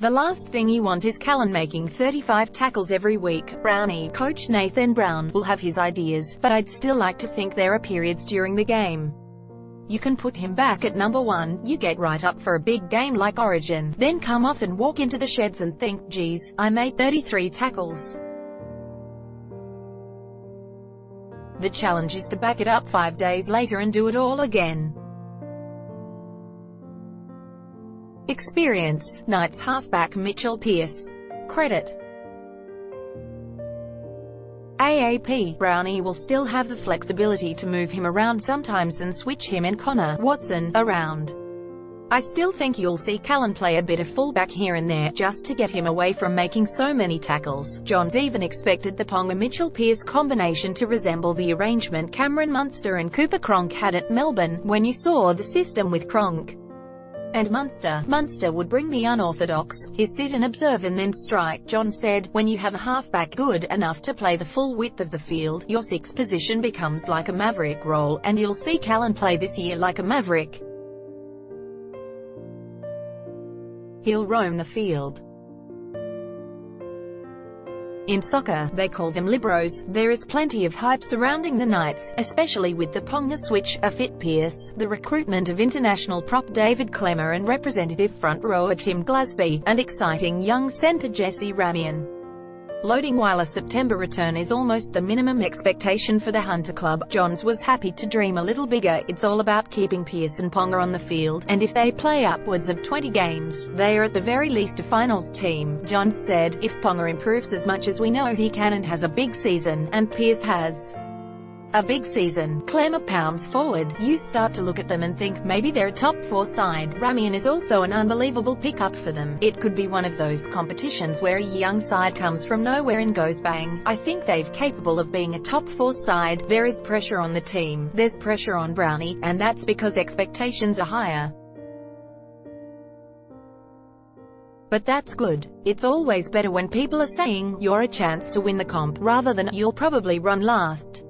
The last thing you want is Kalyn making 35 tackles every week. Browny, coach Nathan Brown, will have his ideas, but I'd still like to think there are periods during the game. You can put him back at number 1, you get right up for a big game like Origin, then come off and walk into the sheds and think, geez, I made 33 tackles. The challenge is to back it up 5 days later and do it all again. Experience. Knights halfback Mitchell Pearce. Credit. AAP. Browny will still have the flexibility to move him around sometimes and switch him and Connor Watson around. I still think you'll see Kalyn play a bit of fullback here and there, just to get him away from making so many tackles. Johns even expected the Ponga-Mitchell-Pearce combination to resemble the arrangement Cameron Munster and Cooper Cronk had at Melbourne. When you saw the system with Cronk and Munster would bring the unorthodox, his sit and observe and then strike. Johns said, when you have a halfback good enough to play the full width of the field, your sixth position becomes like a maverick role, and you'll see Kalyn play this year like a maverick. He'll roam the field. In soccer, they call them liberos. There is plenty of hype surrounding the Knights, especially with the Ponga switch, a fit Pearce, the recruitment of international prop David Klemmer and representative front rower Tim Glasby, and exciting young centre Jesse Ramien. Loading. While a September return is almost the minimum expectation for the Hunter Club, Johns was happy to dream a little bigger. It's all about keeping Pearce and Ponga on the field, and if they play upwards of 20 games, they are at the very least a finals team. Johns said, if Ponga improves as much as we know he can and has a big season, and Pearce has a big season, Klemmer pounds forward, you start to look at them and think, maybe they're a top 4 side. Ramien is also an unbelievable pickup for them. It could be one of those competitions where a young side comes from nowhere and goes bang. I think they're capable of being a top 4 side. There is pressure on the team. There's pressure on Browny, and that's because expectations are higher. But that's good. It's always better when people are saying, you're a chance to win the comp, rather than, you'll probably run last.